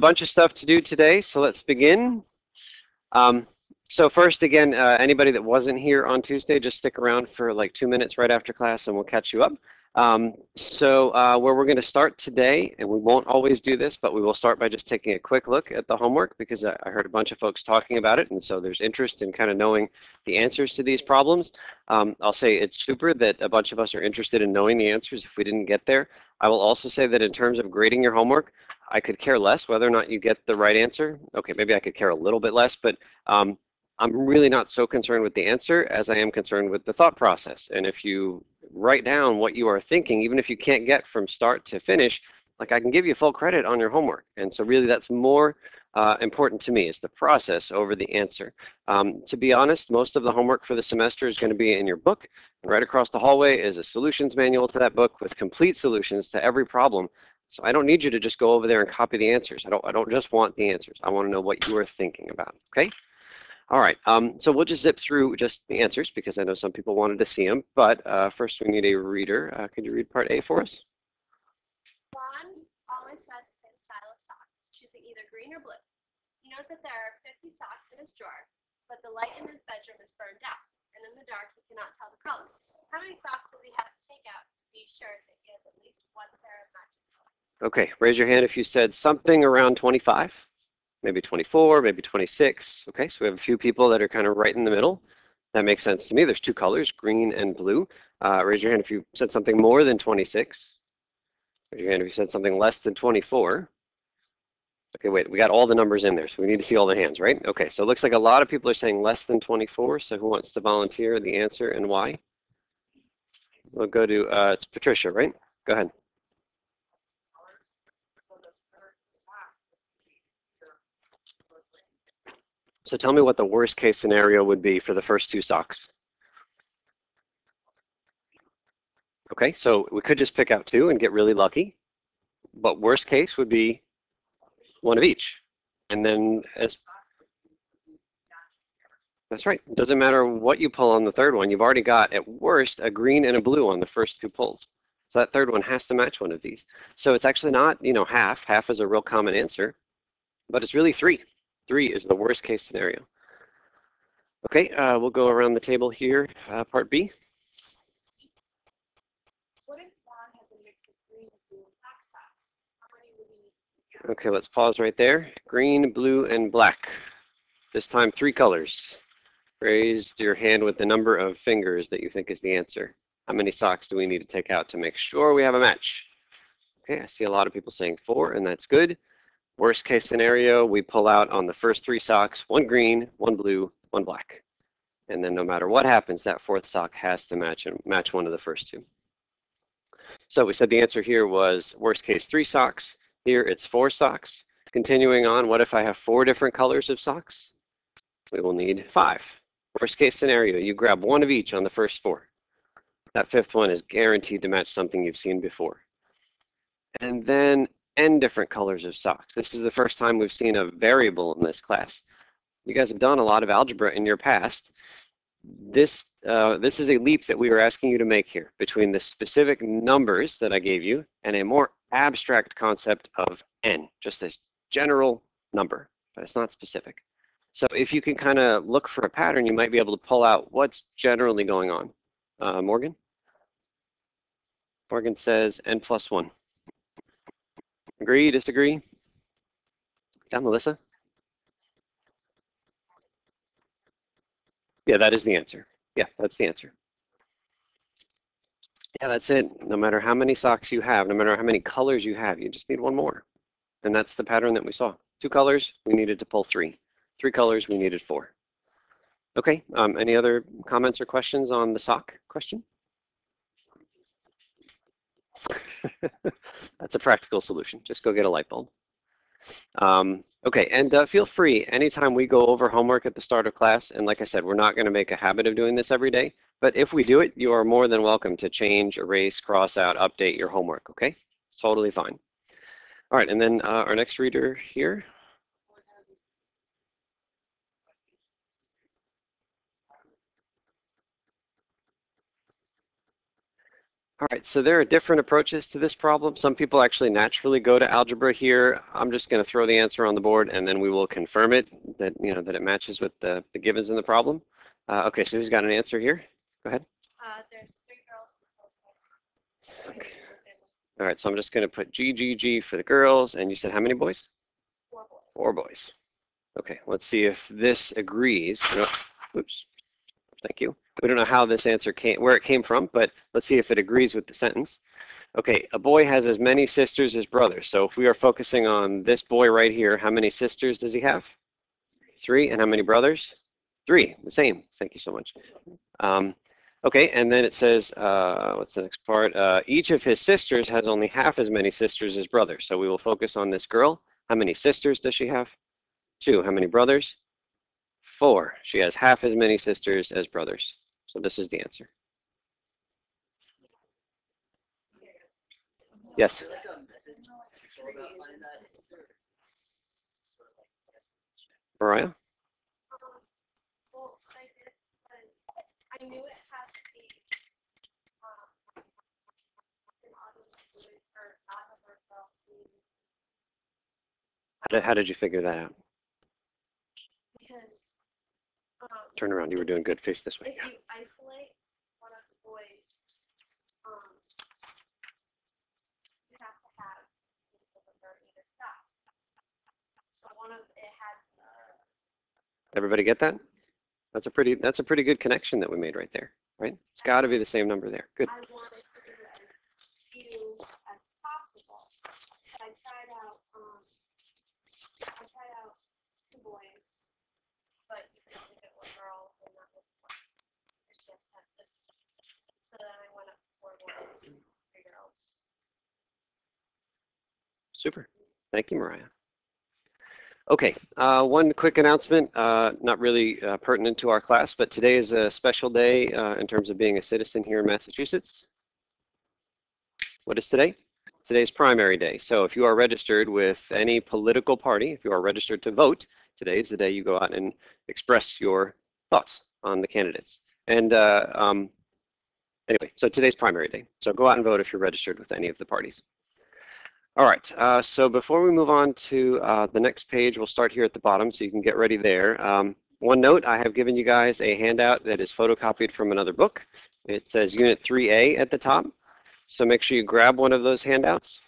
bunch of stuff to do today, so let's begin. So first, again, anybody that wasn't here on Tuesday, just stick around for like 2 minutes right after class and we'll catch you up. Where we're going to start today, and we won't always do this, but we will start by just taking a quick look at the homework because I heard a bunch of folks talking about it, and so there's interest in kind of knowing the answers to these problems. I'll say it's super that a bunch of us are interested in knowing the answers if we didn't get there. I will also say that in terms of grading your homework, I could care less whether or not you get the right answer. Okay, maybe I could care a little bit less, but I'm really not so concerned with the answer as I am concerned with the thought process. And if you write down what you are thinking, even if you can't get from start to finish, like I can give you full credit on your homework. And so really that's more important to me is the process over the answer. To be honest, most of the homework for the semester is going to be in your book. And right across the hallway is a solutions manual to that book with complete solutions to every problem. So I don't need you to just go over there and copy the answers. I don't just want the answers. I want to know what you are thinking about, okay? All right, so we'll just zip through just the answers because I know some people wanted to see them, but first we need a reader. Could you read part A for us? Juan always has the same style of socks, choosing either green or blue. He knows that there are 50 socks in his drawer, but the light in his bedroom is burned out, and in the dark he cannot tell the colors. How many socks does he have to take out to be sure that he has at least one pair of matching socks? Okay, raise your hand if you said something around 25. Maybe 24, maybe 26. Okay, so we have a few people that are kind of right in the middle. That makes sense to me. There's two colors, green and blue. Raise your hand if you said something more than 26. Raise your hand if you said something less than 24. Okay, wait, we got all the numbers in there, so we need to see all the hands, right? Okay, so it looks like a lot of people are saying less than 24, so who wants to volunteer the answer and why? We'll go to, it's Patricia, right? Go ahead. So tell me what the worst case scenario would be for the first two socks. Okay, so we could just pick out two and get really lucky, but worst case would be one of each. And then that's right, it doesn't matter what you pull on the third one, you've already got at worst a green and a blue on the first two pulls. So that third one has to match one of these. So it's actually not, half is a real common answer, but it's really three. 3 is the worst case scenario. Okay, we'll go around the table here. Part B. What if Juan has a mix of green, blue, and black socks? How many would he need? Okay, let's pause right there. Green, blue, and black. This time 3 colors. Raise your hand with the number of fingers that you think is the answer. How many socks do we need to take out to make sure we have a match? Okay, I see a lot of people saying 4, and that's good. Worst case scenario, we pull out on the first 3 socks, 1 green, 1 blue, 1 black. And then no matter what happens, that fourth sock has to match one of the first 2. So we said the answer here was worst case 3 socks. Here it's 4 socks. Continuing on, what if I have 4 different colors of socks? We will need 5. Worst case scenario, you grab one of each on the first 4. That 5th one is guaranteed to match something you've seen before. And then n different colors of socks. This is the first time we've seen a variable in this class. You guys have done a lot of algebra in your past. This is a leap that we are asking you to make here between the specific numbers that I gave you and a more abstract concept of n, just this general number, but it's not specific. So if you can kind of look for a pattern, you might be able to pull out what's generally going on. Morgan? Morgan says n plus 1. Agree, disagree? Yeah, Melissa? Yeah, that is the answer. Yeah, that's the answer. Yeah, that's it. No matter how many socks you have, no matter how many colors you have, you just need one more. And that's the pattern that we saw. 2 colors, we needed to pull 3. 3 colors, we needed 4. Okay, any other comments or questions on the sock question? That's a practical solution. Just go get a light bulb. Okay, and feel free, anytime we go over homework at the start of class, and like I said, we're not going to make a habit of doing this every day, but if we do it, you are more than welcome to change, erase, cross out, update your homework, okay? It's totally fine. All right, and then our next reader here. All right, so there are different approaches to this problem. Some people actually naturally go to algebra here. I'm just going to throw the answer on the board, and then we will confirm it that that it matches with the givens in the problem. Okay, so who's got an answer here? Go ahead. There's 3 girls. Okay. All right, so I'm just going to put G for the girls, and you said how many boys? 4 boys. 4 boys. Okay, let's see if this agrees. Oops. Thank you. We don't know how this answer where it came from, but let's see if it agrees with the sentence. Okay, a boy has as many sisters as brothers. So if we are focusing on this boy right here, how many sisters does he have? 3. And how many brothers? 3. The same. Thank you so much. Okay, and then it says, what's the next part? Each of his sisters has only half as many sisters as brothers. So we will focus on this girl. How many sisters does she have? 2. How many brothers? 4. She has half as many sisters as brothers. So this is the answer. Yes. Mariah? Well, I did, but I knew it has to be an autumn or autumn or fall season. How did you figure that out? Because Turn around. You were doing good. Face this way. if you isolate one of the boys, you have to have either stop. So one of it had. Everybody get that? That's a pretty good connection that we made right there, right? It's got to be the same number there. Good. I wanted to do as few as possible. I tried out 2 boys, but you could only get 1 girl, and that was one. It just had this. So then I went up to 4 boys, 3 girls. Super. Thank you, Mariah. Okay, one quick announcement, not really pertinent to our class, but today is a special day in terms of being a citizen here in Massachusetts. What is today? Today's primary day. So if you are registered with any political party, if you are registered to vote, today is the day you go out and express your thoughts on the candidates. And anyway, so today's primary day. So go out and vote if you're registered with any of the parties. All right, so before we move on to the next page, we'll start here at the bottom so you can get ready there. One note, I have given you guys a handout that is photocopied from another book. It says Unit 3A at the top, so make sure you grab one of those handouts.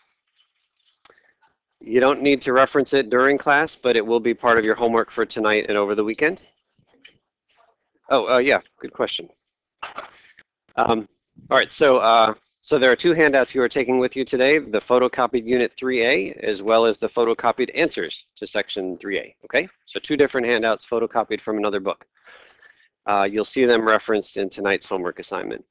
You don't need to reference it during class, but it will be part of your homework for tonight and over the weekend. Oh, yeah, good question. All right, so there are 2 handouts you are taking with you today, the photocopied Unit 3A, as well as the photocopied answers to Section 3A, okay? So 2 different handouts photocopied from another book. You'll see them referenced in tonight's homework assignment.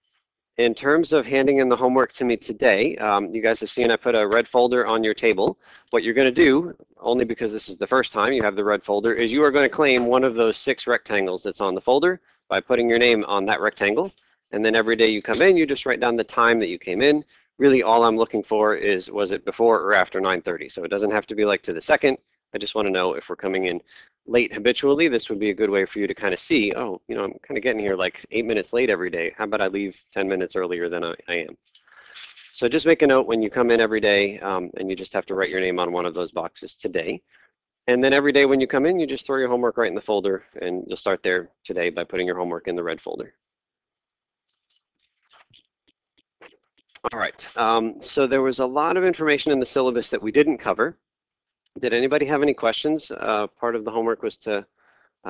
In terms of handing in the homework to me today, you guys have seen I put a red folder on your table. What you're going to do, only because this is the first time you have the red folder, is you are going to claim one of those 6 rectangles that's on the folder by putting your name on that rectangle. And then every day you come in, you just write down the time that you came in. Really, all I'm looking for is, was it before or after 9:30? So it doesn't have to be like to the second. I just want to know if we're coming in late habitually. This would be a good way for you to kind of see, oh, I'm kind of getting here like 8 minutes late every day. How about I leave 10 minutes earlier than I am? So just make a note when you come in every day, and you just have to write your name on one of those boxes today. And then every day when you come in, you just throw your homework right in the folder, and you'll start there today by putting your homework in the red folder. All right, so there was a lot of information in the syllabus that we didn't cover. Did anybody have any questions? Part of the homework was to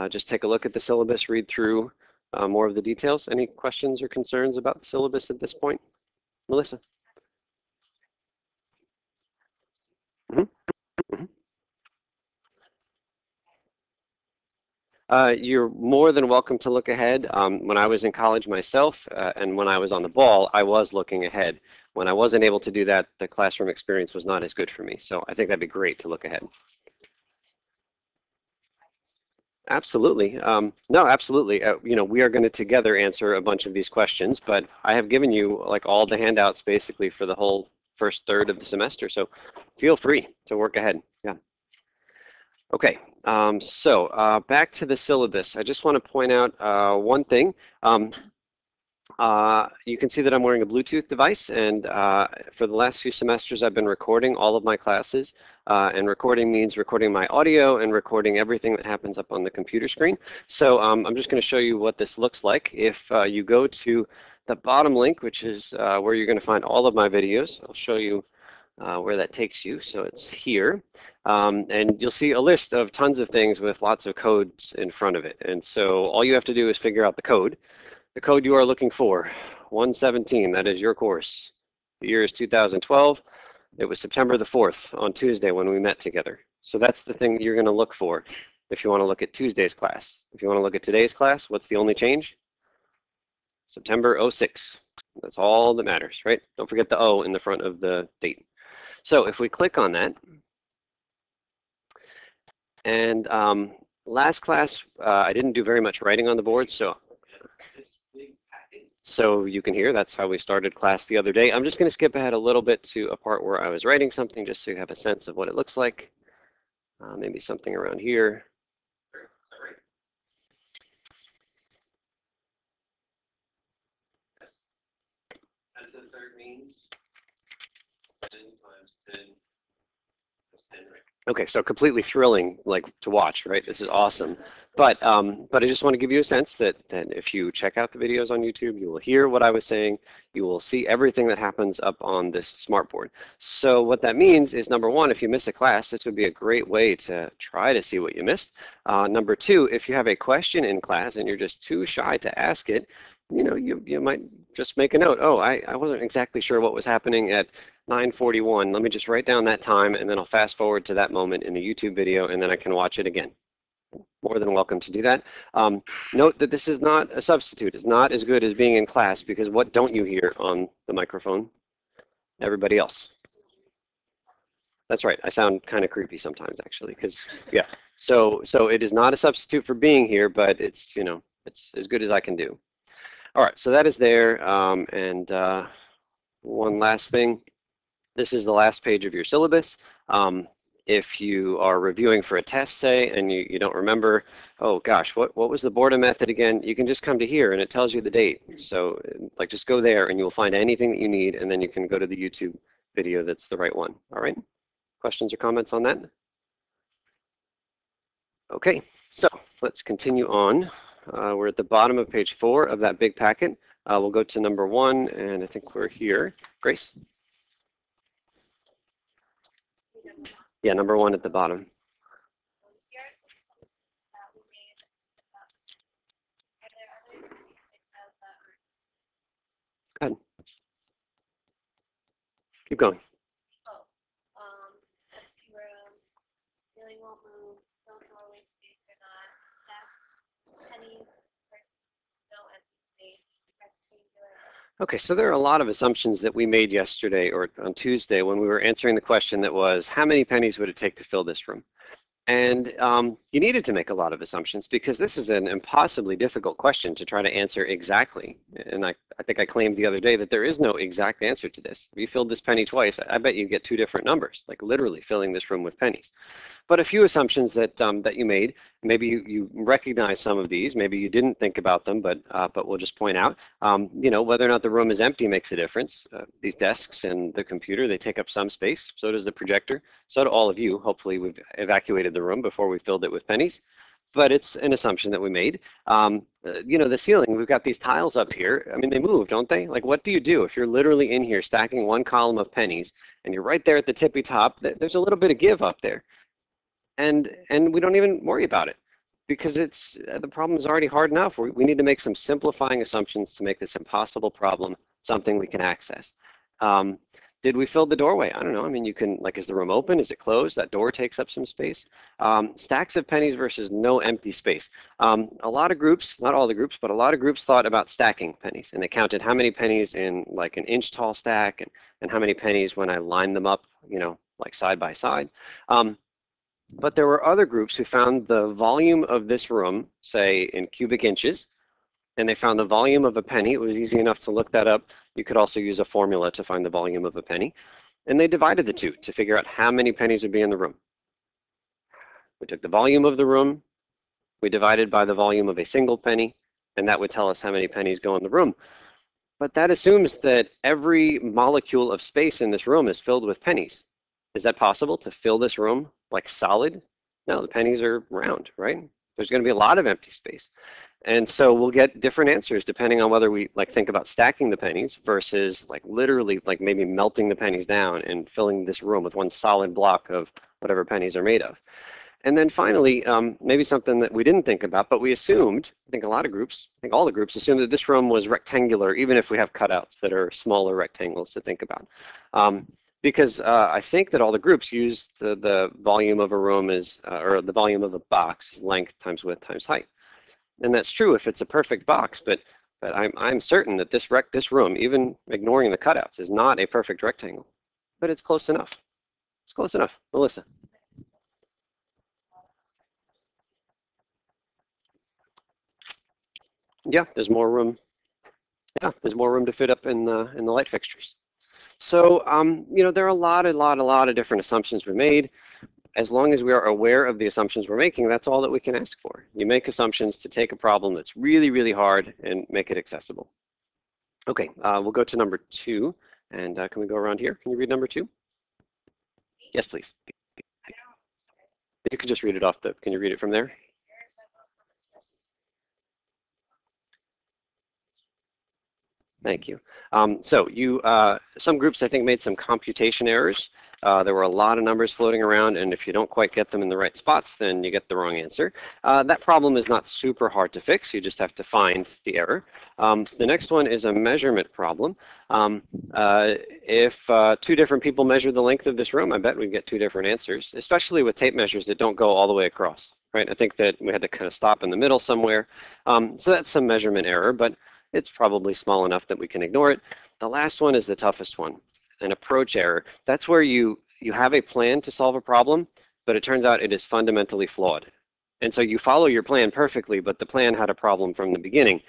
just take a look at the syllabus, read through more of the details. Any questions or concerns about the syllabus at this point? Melissa? Mm-hmm. Mm-hmm. You're more than welcome to look ahead. When I was in college myself, and when I was on the ball, I was looking ahead. When I wasn't able to do that, the classroom experience was not as good for me. So I think that'd be great to look ahead. Absolutely. No, absolutely. We are going to together answer a bunch of these questions, but I have given you like all the handouts basically for the whole first third of the semester. So feel free to work ahead. Yeah. Okay, so back to the syllabus. I just want to point out one thing. You can see that I'm wearing a Bluetooth device, and for the last few semesters I've been recording all of my classes, and recording means recording my audio and recording everything that happens up on the computer screen. So I'm just going to show you what this looks like. If you go to the bottom link, which is where you're going to find all of my videos, I'll show you where that takes you. So it's here, and you'll see a list of tons of things with lots of codes in front of it. And so all you have to do is figure out the code. The code you are looking for, 117, that is your course. The year is 2012. It was September the 4th on Tuesday when we met together. So that's the thing that you're going to look for if you want to look at Tuesday's class. If you want to look at today's class, what's the only change? September 06. That's all that matters, right? Don't forget the O in the front of the date. So if we click on that, and last class, I didn't do very much writing on the board, so you can hear that's how we started class the other day. I'm just going to skip ahead a little bit to a part where I was writing something just so you have a sense of what it looks like. Maybe something around here. Yes. 10 to the third means 10 times 10 times 10, right? Okay, so completely thrilling, like to watch, right? This is awesome. But I just want to give you a sense that if you check out the videos on YouTube, you will hear what I was saying. You will see everything that happens up on this smartboard. So what that means is, number one, if you miss a class, this would be a great way to try to see what you missed. Number two, if you have a question in class and you're just too shy to ask it, you might just make a note. Oh, I wasn't exactly sure what was happening at 9:41. Let me just write down that time, and then I'll fast forward to that moment in the YouTube video, and then I can watch it again. More than welcome to do that. Note that this is not a substitute. It's not as good as being in class, because what don't you hear on the microphone? Everybody else. That's right. I sound kind of creepy sometimes, actually, because, yeah. So it is not a substitute for being here, but it's, it's as good as I can do. All right, so that is there. And one last thing. This is the last page of your syllabus. If you are reviewing for a test, say, and you don't remember, oh gosh, what was the Boredom method again? You can just come to here and it tells you the date. So like just go there and you'll find anything that you need, and then you can go to the YouTube video that's the right one. All right? Questions or comments on that? Okay, so let's continue on. We're at the bottom of page 4 of that big packet. We'll go to number 1, and I think we're here. Grace? Yeah, number 1 at the bottom. Go ahead. Keep going. Empty room, ceiling won't move, no doorway space or not, staff, pennies, no empty space, rectangular. Okay, so there are a lot of assumptions that we made yesterday or on Tuesday when we were answering the question that was, how many pennies would it take to fill this room? And you needed to make a lot of assumptions because this is an impossibly difficult question to try to answer exactly. And I think I claimed the other day that there is no exact answer to this. If you filled this penny twice, I bet you get 2 different numbers, like literally filling this room with pennies. But a few assumptions that that you made. Maybe you recognize some of these. Maybe you didn't think about them, but we'll just point out. Whether or not the room is empty makes a difference. These desks and the computer, they take up some space. So does the projector. So do all of you. Hopefully, we've evacuated the room before we filled it with pennies. But it's an assumption that we made. The ceiling, we've got these tiles up here. I mean, they move, don't they? Like, what do you do if you're literally in here stacking one column of pennies and you're right there at the tippy top? There's a little bit of give up there. And we don't even worry about it because the problem is already hard enough. We need to make some simplifying assumptions to make this impossible problem something we can access. Did we fill the doorway? I don't know. I mean, you can, like, is the room open? Is it closed? That door takes up some space. Stacks of pennies versus no empty space. A lot of groups, not all the groups, but a lot of groups thought about stacking pennies, and they counted how many pennies in like an inch tall stack and how many pennies when I lined them up, like side by side. But there were other groups who found the volume of this room, say in cubic inches, and they found the volume of a penny. It was easy enough to look that up. You could also use a formula to find the volume of a penny. And they divided the two to figure out how many pennies would be in the room. We took the volume of the room, we divided by the volume of a single penny, and that would tell us how many pennies go in the room. But that assumes that every molecule of space in this room is filled with pennies. Is that possible to fill this room like solid? No, the pennies are round, right? There's going to be a lot of empty space. And so we'll get different answers depending on whether we like think about stacking the pennies versus like literally like maybe melting the pennies down and filling this room with one solid block of whatever pennies are made of. And then finally, maybe something that we didn't think about, but we assumed, I think a lot of groups, I think all the groups assumed that this room was rectangular, even if we have cutouts that are smaller rectangles to think about. Because I think that all the groups used the volume of a room as, or the volume of a box, length times width times height. And that's true if it's a perfect box, but I'm certain that this room, even ignoring the cutouts, is not a perfect rectangle. But it's close enough. It's close enough. Melissa. Yeah, there's more room. Yeah, there's more room to fit up in the light fixtures. So you know, there are a lot of different assumptions we made. As long as we are aware of the assumptions we're making, that's all that we can ask for. You make assumptions to take a problem that's really, really hard and make it accessible. Okay, we'll go to number 2. And can we go around here? Can you read number 2? Yes, please. You can just read it off the, can you read it from there? Thank you. So some groups I think made some computation errors. There were a lot of numbers floating around, and if you don't quite get them in the right spots, then you get the wrong answer. That problem is not super hard to fix. You just have to find the error. The next one is a measurement problem. If 2 different people measure the length of this room, I bet we'd get 2 different answers, especially with tape measures that don't go all the way across, right? I think that we had to kind of stop in the middle somewhere. So that's some measurement error, but it's probably small enough that we can ignore it. The last one is the toughest one, an approach error. That's where you have a plan to solve a problem, but it turns out it is fundamentally flawed. And so you follow your plan perfectly, but the plan had a problem from the beginning.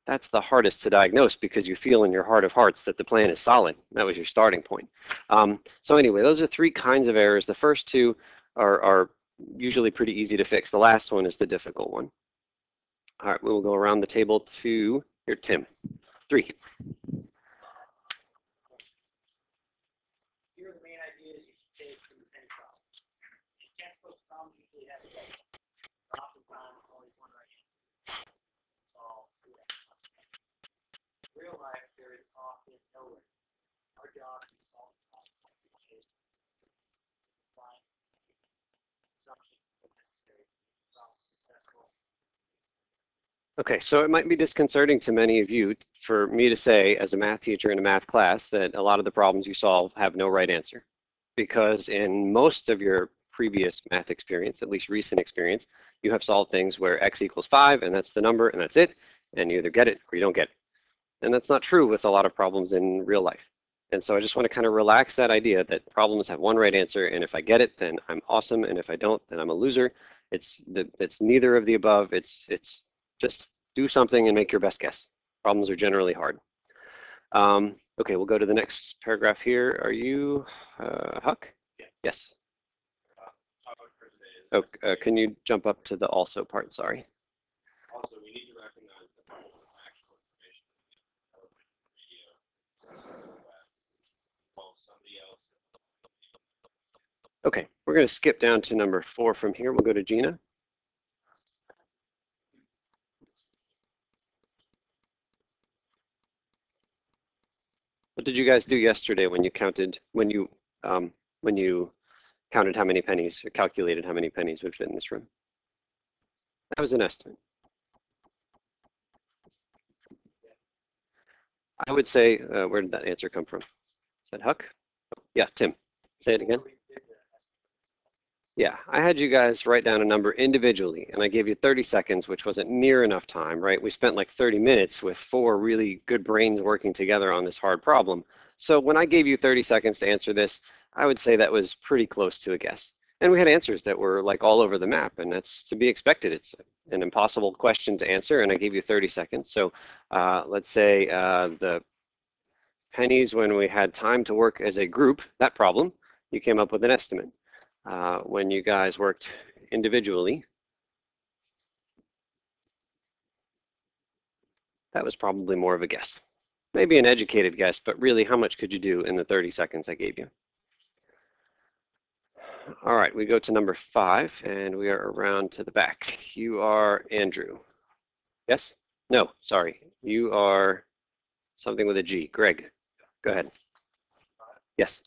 That's the hardest to diagnose because you feel in your heart of hearts that the plan is solid. That was your starting point. So anyway, those are 3 kinds of errors. The first 2 are usually pretty easy to fix. The last one is the difficult one. All right, we will go around the table to here, Tim. 3. Here are the main ideas you should take from the penny problem. In textbook problems usually have seven. Oftentimes only one right answer. Solve real life, there is often no way. Our job is to solve the problem, which is find assumptions necessary to make the problem successful. Okay, so it might be disconcerting to many of you for me to say as a math teacher in a math class that a lot of the problems you solve have no right answer. Because in most of your previous math experience, at least recent experience, you have solved things where x equals 5 and that's the number and that's it, and you either get it or you don't get it. And that's not true with a lot of problems in real life. And so I just want to kind of relax that idea that problems have one right answer, and if I get it, then I'm awesome, and if I don't, then I'm a loser. It's neither of the above. It's just do something and make your best guess. Problems are generally hard. Okay, we'll go to the next paragraph here. Are you Huck? Yeah. Yes. Oh, can you jump up to the also part? Sorry. Also, we need to recognize the part of actual information radio. Somebody else. Okay, we're going to skip down to number 4 from here. We'll go to Gina. What did you guys do yesterday when you counted counted how many pennies or calculated how many pennies would fit in this room? That was an estimate. I would say, where did that answer come from? Is that Huck? Yeah, Tim. Say it again. Yeah, I had you guys write down a number individually, and I gave you 30 seconds, which wasn't near enough time, right? We spent like 30 minutes with 4 really good brains working together on this hard problem. So when I gave you 30 seconds to answer this, I would say that was pretty close to a guess. And we had answers that were like all over the map, and that's to be expected. It's an impossible question to answer, and I gave you 30 seconds. So let's say the pennies when we had time to work as a group, that problem, you came up with an estimate. When you guys worked individually, that was probably more of a guess. Maybe an educated guess, but really, how much could you do in the 30 seconds I gave you? All right, we go to number 5, and we are around to the back. You are Andrew. Yes? No, sorry. You are something with a G. Greg, go ahead. Yes.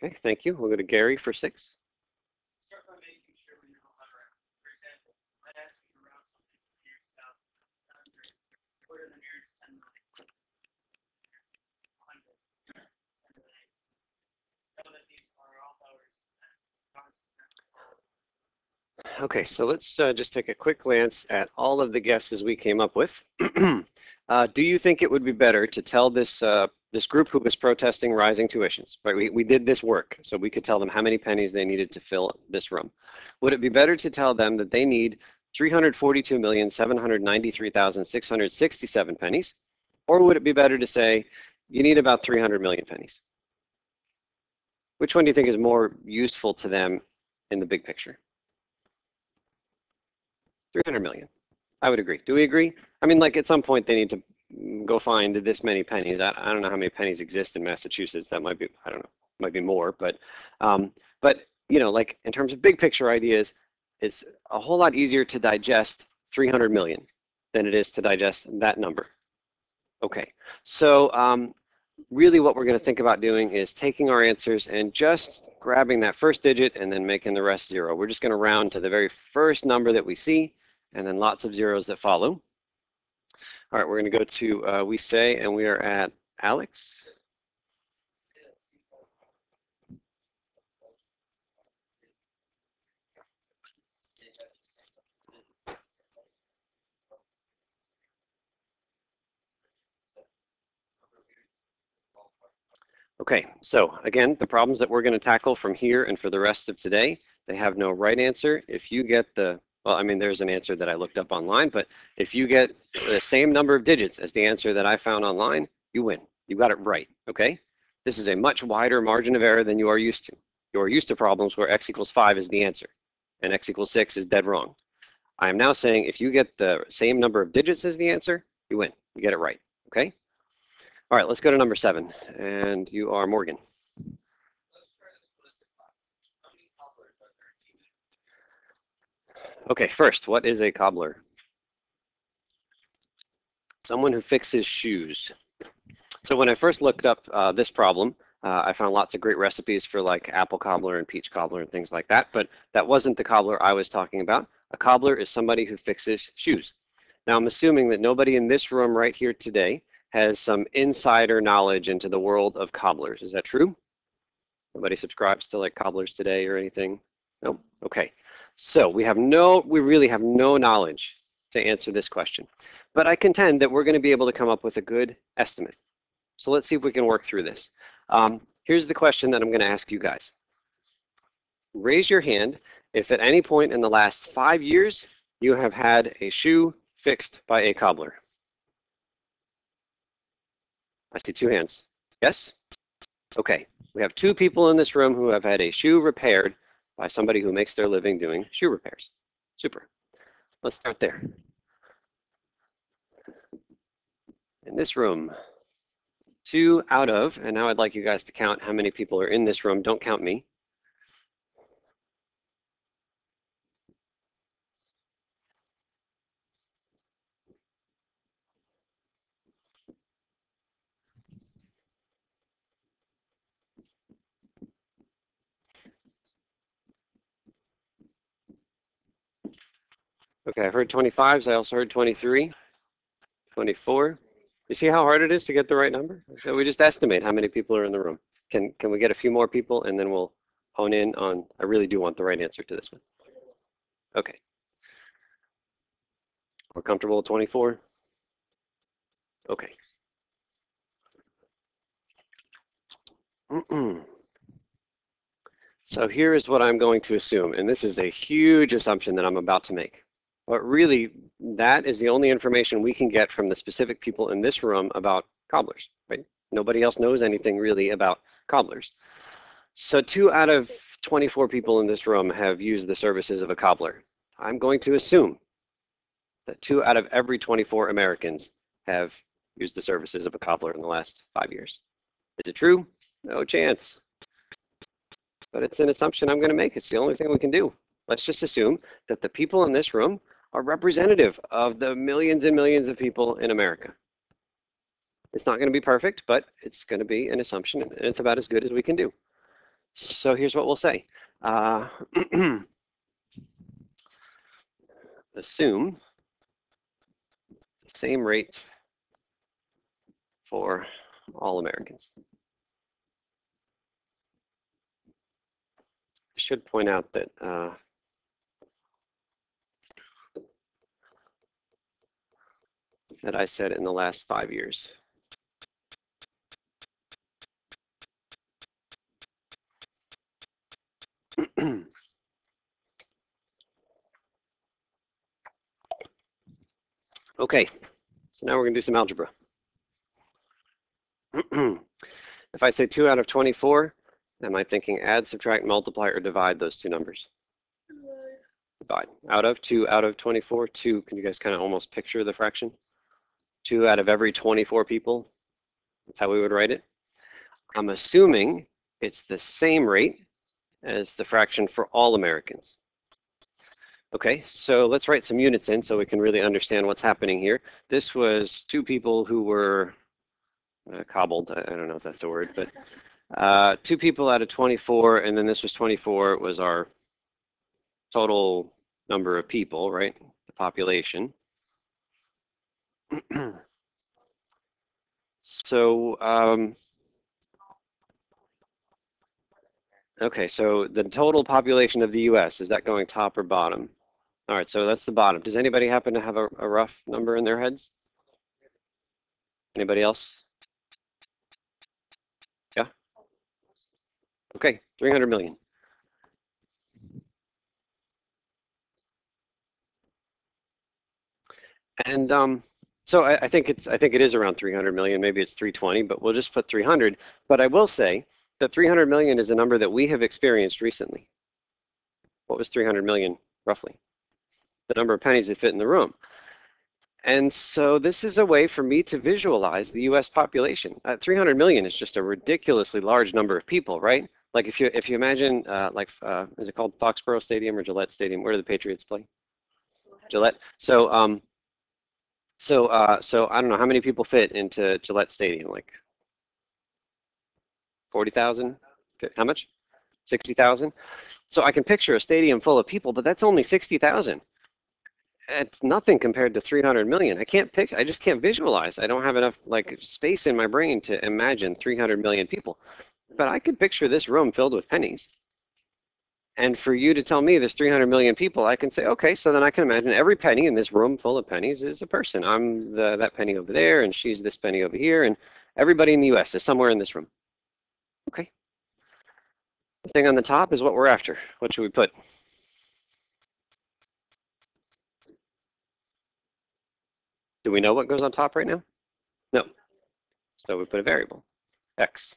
Okay, thank you. We'll go to Gary for 6. Start by making sure we know how to round. For example, I ask you to round something to the nearest thousand. What are the nearest 10 million? 100. 10 million. Know that these are all powers. Okay, so let's just take a quick glance at all of the guesses we came up with. Do you think it would be better to tell this this group who was protesting rising tuitions, right? We did this work, so we could tell them how many pennies they needed to fill this room. Would it be better to tell them that they need 342,793,667 pennies, or would it be better to say you need about 300 million pennies? Which one do you think is more useful to them in the big picture? 300 million. I would agree. Do we agree? I mean, like at some point they need to go find this many pennies. I don't know how many pennies exist in Massachusetts. That might be, I don't know, might be more. But you know, like in terms of big picture ideas, it's a whole lot easier to digest 300 million than it is to digest that number. Okay, so really what we're going to think about doing is taking our answers and just grabbing that first digit and then making the rest 0. We're just going to round to the very first number that we see and then lots of zeros that follow. All right, we're going to go to we say, and we are at Alex. Okay, so again, the problems that we're going to tackle from here and for the rest of today, they have no right answer. If you get the, well, I mean, there's an answer that I looked up online, but if you get the same number of digits as the answer that I found online, you win. You got it right, okay? This is a much wider margin of error than you are used to. You are used to problems where x equals 5 is the answer, and x equals 6 is dead wrong. I am now saying if you get the same number of digits as the answer, you win. You get it right, okay? All right, let's go to number 7, and you are Morgan. Okay, first, what is a cobbler? Someone who fixes shoes. So when I first looked up this problem, I found lots of great recipes for like apple cobbler and peach cobbler and things like that, but that wasn't the cobbler I was talking about. A cobbler is somebody who fixes shoes. Now I'm assuming that nobody in this room right here today has some insider knowledge into the world of cobblers. Is that true? Nobody subscribes to like Cobblers Today or anything? No? Okay. So we really have no knowledge to answer this question. But I contend that we're going to be able to come up with a good estimate. So let's see if we can work through this. Here's the question that I'm going to ask you guys. Raise your hand if at any point in the last 5 years you have had a shoe fixed by a cobbler. I see 2 hands. Yes? Okay. We have 2 people in this room who have had a shoe repaired by somebody who makes their living doing shoe repairs. Super. Let's start there. In this room, 2 out of, and now I'd like you guys to count how many people are in this room. Don't count me. Okay, I've heard 25s. I also heard 23, 24. You see how hard it is to get the right number? So we just estimate how many people are in the room. Can we get a few more people and then we'll hone in on, I really do want the right answer to this one. Okay. We're comfortable with 24? Okay. So here is what I'm going to assume, and this is a huge assumption that I'm about to make. But really, that is the only information we can get from the specific people in this room about cobblers, right? Nobody else knows anything really about cobblers. So 2 out of 24 people in this room have used the services of a cobbler. I'm going to assume that 2 out of every 24 Americans have used the services of a cobbler in the last 5 years. Is it true? No chance. But it's an assumption I'm going to make. It's the only thing we can do. Let's just assume that the people in this room are representative of the millions and millions of people in America. It's not going to be perfect, but it's going to be an assumption, and it's about as good as we can do. So here's what we'll say. Assume the same rate for all Americans. I should point out that I said in the last 5 years. Okay, so now we're going to do some algebra. If I say 2 out of 24, am I thinking add, subtract, multiply, or divide those two numbers? Divide. Out of 2 out of 24, 2, can you guys kind of almost picture the fraction? 2 out of every 24 people, that's how we would write it. I'm assuming it's the same rate as the fraction for all Americans. Okay, so let's write some units in so we can really understand what's happening here. This was 2 people who were cobbled, I don't know if that's the word, but 2 people out of 24, and then this was 24 was our total number of people, right? The population. So, okay, so the total population of the US, is that going top or bottom? All right, so that's the bottom. Does anybody happen to have a rough number in their heads? Anybody else? Yeah? Okay, 300 million. And so I think it is around 300 million. Maybe it's 320, but we'll just put 300. But I will say that 300 million is a number that we have experienced recently. What was 300 million roughly? The number of pennies that fit in the room. And so this is a way for me to visualize the U.S. population. 300 million is just a ridiculously large number of people, right? Like if you imagine, is it called Foxborough Stadium or Gillette Stadium? Where do the Patriots play? Gillette. So I don't know how many people fit into Gillette Stadium. Like 40,000? How much? 60,000. So I can picture a stadium full of people, but that's only 60,000. It's nothing compared to 300 million. I just can't visualize. I don't have enough like space in my brain to imagine 300 million people. But I could picture this room filled with pennies. And for you to tell me there's 300 million people, I can say, okay, so then I can imagine every penny in this room full of pennies is a person. I'm that penny over there, and she's this penny over here, and everybody in the US is somewhere in this room. Okay. The thing on the top is what we're after. What should we put? Do we know what goes on top right now? No. So we put a variable, x.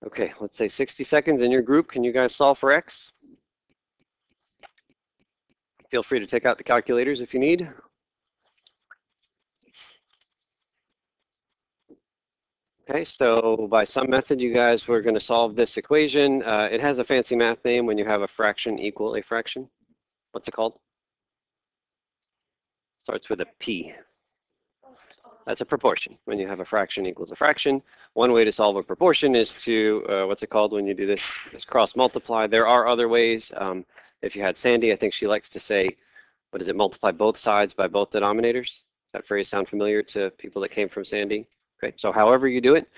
Okay, let's say 60 seconds in your group. Can you guys solve for x? Feel free to take out the calculators if you need. Okay, so by some method, you guys were going to solve this equation. It has a fancy math name when you have a fraction equal a fraction. What's it called? Starts with a P. That's a proportion. When you have a fraction equals a fraction, one way to solve a proportion is to, what's it called when you do this? This cross multiply. There are other ways. If you had Sandy, I think she likes to say, what is it, multiply both sides by both denominators? Does that phrase sound familiar to people that came from Sandy? Okay, so however you do it,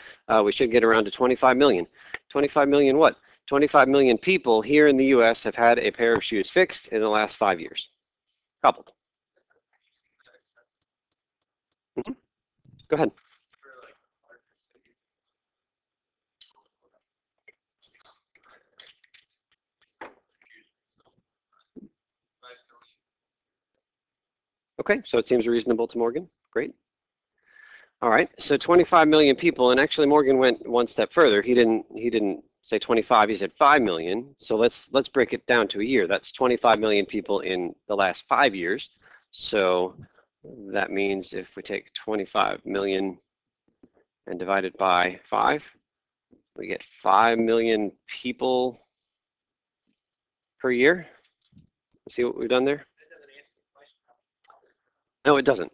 we should get around to 25 million. 25 million what? 25 million people here in the US have had a pair of shoes fixed in the last 5 years. Cobbled. Go ahead. Okay, so it seems reasonable to Morgan. Great. All right, so 25 million people, and actually Morgan went one step further. He didn't say 25, he said 5 million. So let's break it down to a year. That's 25 million people in the last 5 years. So that means if we take 25 million and divide it by 5, we get 5 million people per year. See what we've done there? No, it doesn't.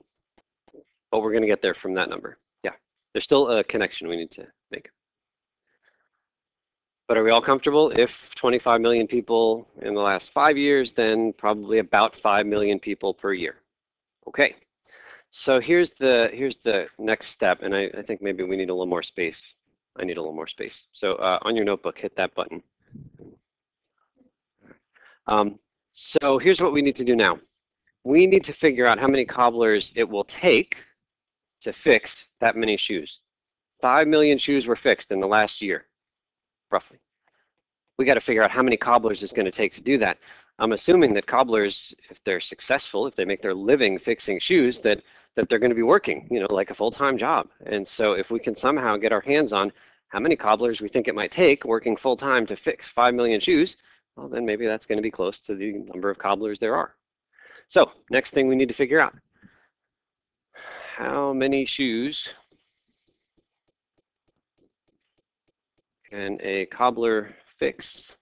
But we're going to get there from that number. Yeah, there's still a connection we need to make. But are we all comfortable? If 25 million people in the last 5 years, then probably about 5 million people per year. Okay. So here's the next step, and I think maybe we need a little more space. I need a little more space. So on your notebook, hit that button. So here's what we need to do now. We need to figure out how many cobblers it will take to fix that many shoes. 5 million shoes were fixed in the last year, roughly. We got to figure out how many cobblers it's going to take to do that. I'm assuming that cobblers, if they're successful, if they make their living fixing shoes, that they're going to be working, you know, like a full-time job. And so if we can somehow get our hands on how many cobblers we think it might take working full-time to fix 5 million shoes, well, then maybe that's going to be close to the number of cobblers there are. So next thing we need to figure out, how many shoes can a cobbler fix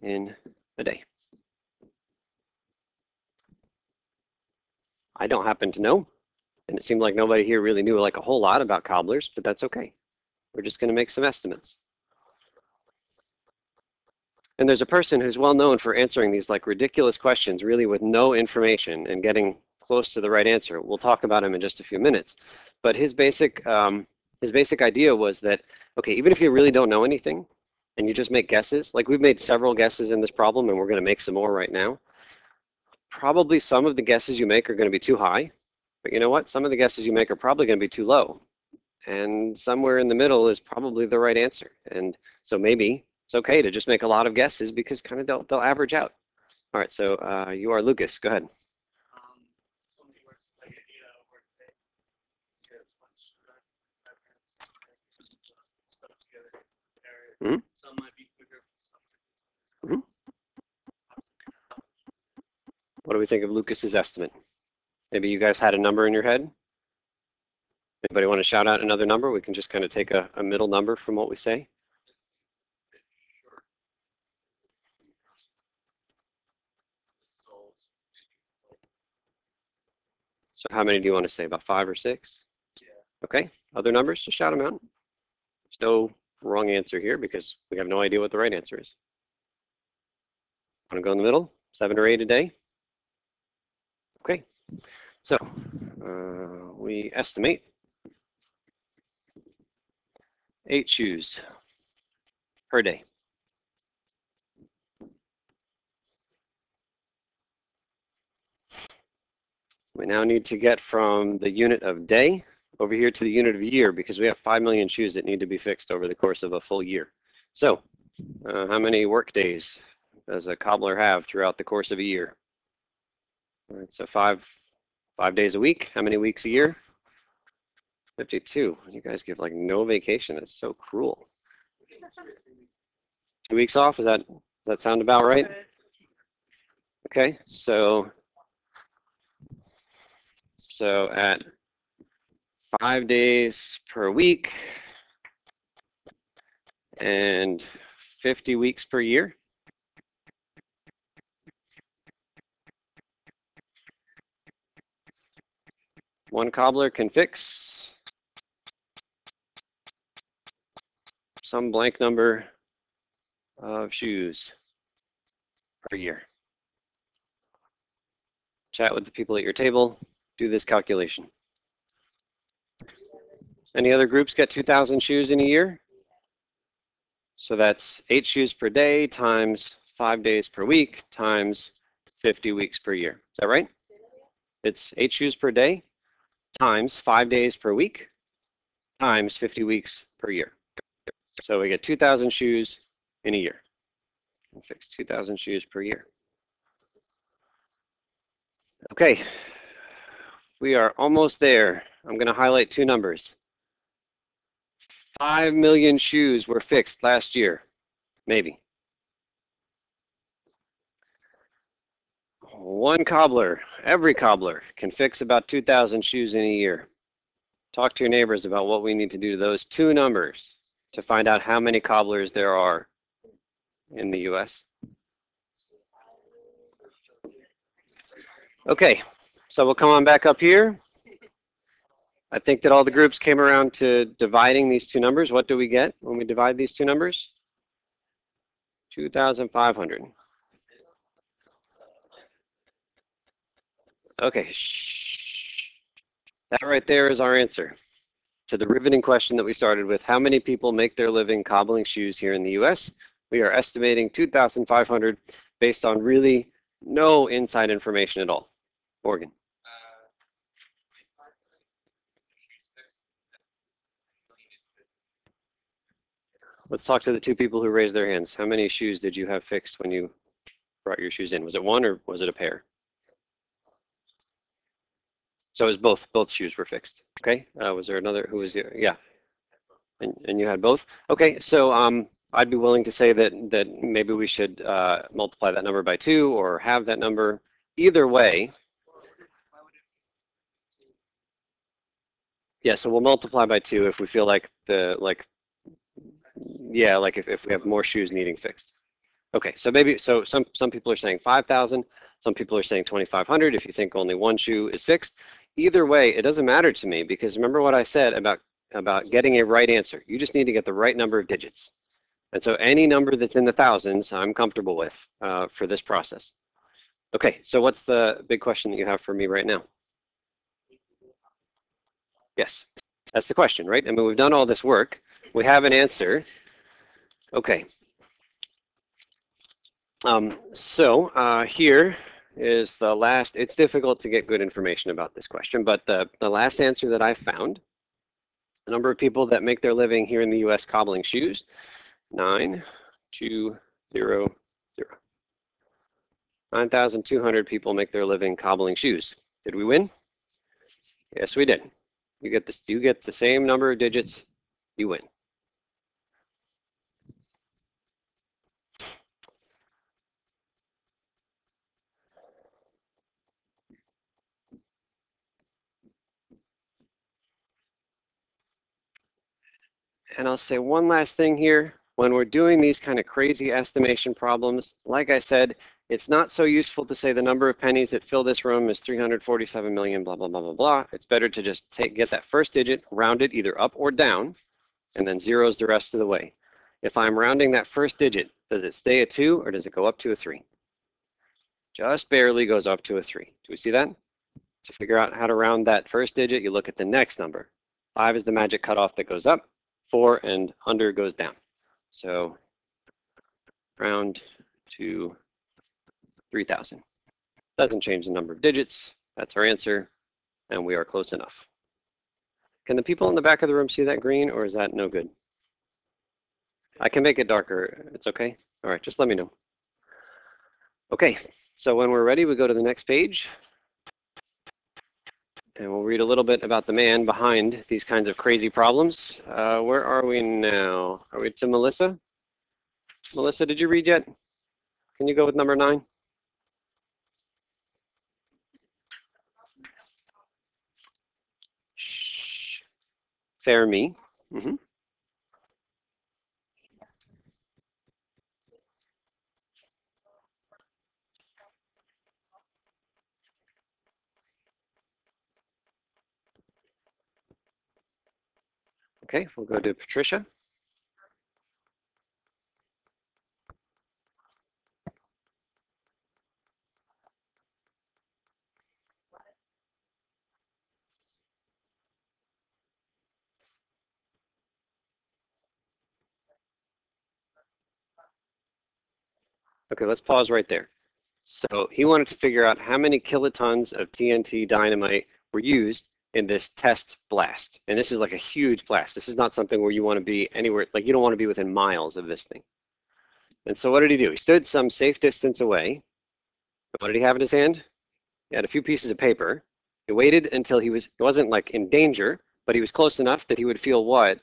in a day? I don't happen to know, and it seemed like nobody here really knew like a whole lot about cobblers, but that's okay. We're just going to make some estimates. And there's a person who's well known for answering these like ridiculous questions really with no information and getting close to the right answer. We'll talk about him in just a few minutes. But his basic idea was that, okay, even if you really don't know anything and you just make guesses, like we've made several guesses in this problem and we're going to make some more right now, probably some of the guesses you make are going to be too high, but you know what? Some of the guesses you make are probably going to be too low. And somewhere in the middle is probably the right answer. And so maybe it's okay to just make a lot of guesses because kind of they'll average out. All right, so you are Lucas. Go ahead. Mm-hmm. Some might be quicker. Mm-hmm. What do we think of Lucas's estimate? Maybe you guys had a number in your head? Anybody want to shout out another number? We can just kind of take a middle number from what we say. So how many do you want to say? About 5 or 6? Yeah. Okay. Other numbers? Just shout them out. There's no wrong answer here because we have no idea what the right answer is. Want to go in the middle? 7 or 8 a day? Okay. So we estimate 8 shoes per day. We now need to get from the unit of day over here to the unit of year because we have 5 million shoes that need to be fixed over the course of a full year. So how many work days does a cobbler have throughout the course of a year? All right, so 5 days a week. How many weeks a year? 52. You guys give like no vacation. It's so cruel. 2 weeks off. Does that sound about right? Okay, so at 5 days per week and 50 weeks per year. One cobbler can fix some blank number of shoes per year. Chat with the people at your table. Do this calculation. Any other groups get 2,000 shoes in a year? So that's 8 shoes per day times 5 days per week times 50 weeks per year. Is that right? It's 8 shoes per day times 5 days per week times 50 weeks per year. So we get 2,000 shoes in a year. And fix 2,000 shoes per year. Okay, we are almost there. I'm going to highlight two numbers. 5 million shoes were fixed last year, maybe. One cobbler, every cobbler, can fix about 2,000 shoes in a year. Talk to your neighbors about what we need to do to those two numbers to find out how many cobblers there are in the US. Okay, so we'll come on back up here. I think that all the groups came around to dividing these two numbers. What do we get when we divide these two numbers? 2,500. Okay, shh. That right there is our answer to the riveting question that we started with. How many people make their living cobbling shoes here in the US? We are estimating 2,500 based on really no inside information at all. Morgan. Let's talk to the two people who raised their hands. How many shoes did you have fixed when you brought your shoes in? Was it one or was it a pair? So it was both shoes were fixed. Okay. Was there another who was here? Yeah. And you had both? Okay. So I'd be willing to say that maybe we should multiply that number by 2 or have that number. Either way. Yeah, so we'll multiply by 2 if we feel like if we have more shoes needing fixed. Okay, so maybe some people are saying 5,000, some people are saying 2,500 if you think only one shoe is fixed. Either way, it doesn't matter to me because remember what I said about getting a right answer. You just need to get the right number of digits. And so any number that's in the thousands, I'm comfortable with for this process. Okay, so what's the big question that you have for me right now? Yes, that's the question, right? I mean, we've done all this work. We have an answer. Okay. Here is the last. It's difficult to get good information about this question, but the last answer that I found, the number of people that make their living here in the US cobbling shoes, 9,200. 9,200 people make their living cobbling shoes. Did we win? Yes, we did. You get this. You get the same number of digits. You win. And I'll say one last thing here. When we're doing these kind of crazy estimation problems, like I said, it's not so useful to say the number of pennies that fill this room is 347 million, blah, blah, blah, blah, blah. It's better to just get that first digit, round it either up or down, and then zeros the rest of the way. If I'm rounding that first digit, does it stay a 2 or does it go up to a 3? Just barely goes up to a 3. Do we see that? To figure out how to round that first digit, you look at the next number. 5 is the magic cutoff that goes up. 4 and under goes down. So round to 3,000. Doesn't change the number of digits. That's our answer, and we are close enough. Can the people in the back of the room see that green, or is that no good? I can make it darker. It's okay? All right, just let me know. Okay, so when we're ready, we go to the next page. And we'll read a little bit about the man behind these kinds of crazy problems. Where are we now? Are we to Melissa? Melissa, did you read yet? Can you go with number 9? Shh. Fair me. Mm-hmm. Okay, we'll go to Patricia. Okay, let's pause right there. So he wanted to figure out how many kilotons of TNT dynamite were used in this test blast. And this is like a huge blast. This is not something where you want to be anywhere, like you don't want to be within miles of this thing. And so what did he do? He stood some safe distance away. What did he have in his hand? He had a few pieces of paper. He waited until he wasn't like in danger, but he was close enough that he would feel what?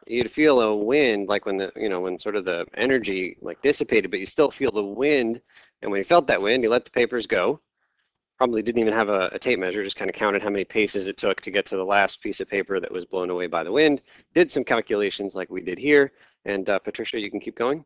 You'd feel a wind, like when when sort of the energy like dissipated, but you still feel the wind. And when he felt that wind, he let the papers go. Probably didn't even have a tape measure, just kind of counted how many paces it took to get to the last piece of paper that was blown away by the wind. Did some calculations like we did here. And Patricia, you can keep going.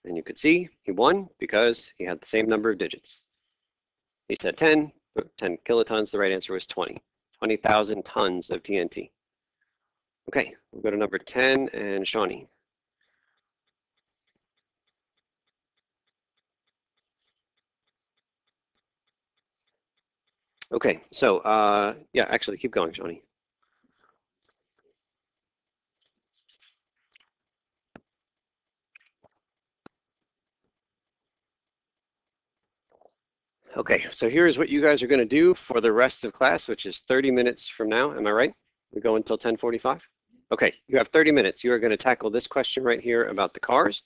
And you could see he won because he had the same number of digits. He said 10 kilotons. The right answer was 20,000 tons of TNT. Okay, we'll go to number 10 and Shawnee. Okay, so yeah, actually keep going, Shawnee. Okay, so here's what you guys are going to do for the rest of class, which is 30 minutes from now. Am I right? We go until 10:45? Okay, you have 30 minutes. You are going to tackle this question right here about the cars.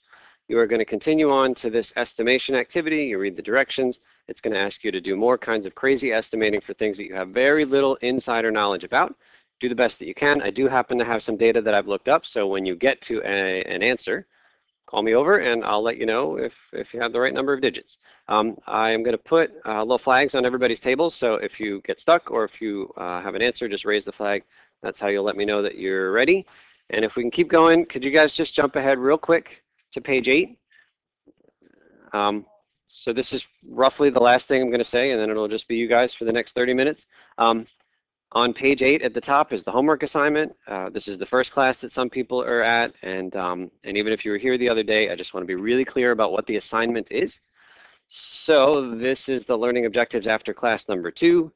You are going to continue on to this estimation activity. You read the directions. It's going to ask you to do more kinds of crazy estimating for things that you have very little insider knowledge about. Do the best that you can. I do happen to have some data that I've looked up, so when you get to an answer, call me over and I'll let you know if you have the right number of digits. I am going to put little flags on everybody's tables, so if you get stuck or if you have an answer, just raise the flag. That's how you'll let me know that you're ready. And if we can keep going, could you guys just jump ahead real quick to page 8? So this is roughly the last thing I'm going to say, and then it'll just be you guys for the next 30 minutes. On page 8 at the top is the homework assignment. This is the first class that some people are at, and even if you were here the other day, I just want to be really clear about what the assignment is. So this is the learning objectives after class number 2.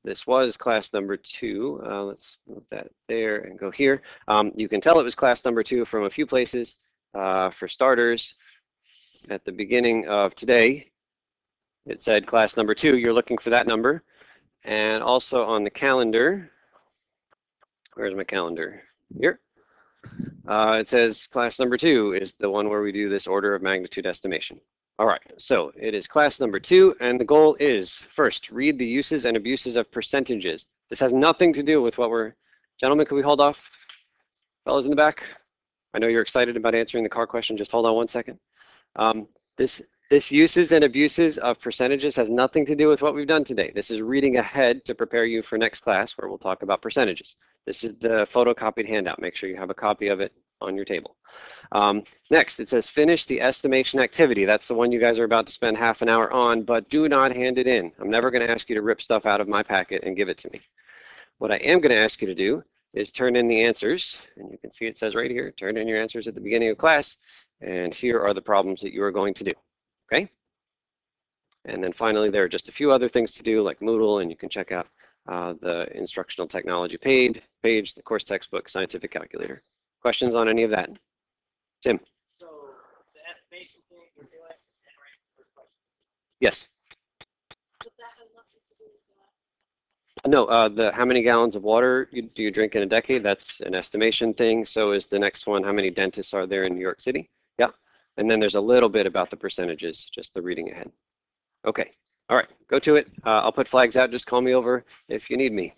This was class number 2. Let's move that there and go here. You can tell it was class number 2 from a few places. For starters, at the beginning of today, it said class number 2. You're looking for that number. And also on the calendar, where's my calendar? Here. It says class number 2 is the one where we do this order of magnitude estimation. All right, so it is class number 2, and the goal is, first, read the uses and abuses of percentages. This has nothing to do with what we're, gentlemen, can we hold off? Fellas in the back? I know you're excited about answering the car question, just hold on one second. This uses and abuses of percentages has nothing to do with what we've done today. This is reading ahead to prepare you for next class where we'll talk about percentages. This is the photocopied handout. Make sure you have a copy of it on your table. Next, it says finish the estimation activity. That's the one you guys are about to spend half an hour on, but do not hand it in. I'm never going to ask you to rip stuff out of my packet and give it to me. What I am going to ask you to do is turn in the answers, and you can see it says right here, turn in your answers at the beginning of class, and here are the problems that you are going to do. Okay? And then finally, there are just a few other things to do like Moodle, and you can check out the instructional technology page, the course textbook, scientific calculator. Questions on any of that? Tim? So the estimation thing you're doing is generating the first question. Yes. But that has nothing to do with that. No, the how many gallons of water do you drink in a decade? That's an estimation thing. So is the next one, how many dentists are there in New York City? Yeah. And then there's a little bit about the percentages, just the reading ahead. Okay. All right, go to it. I'll put flags out. Just call me over if you need me.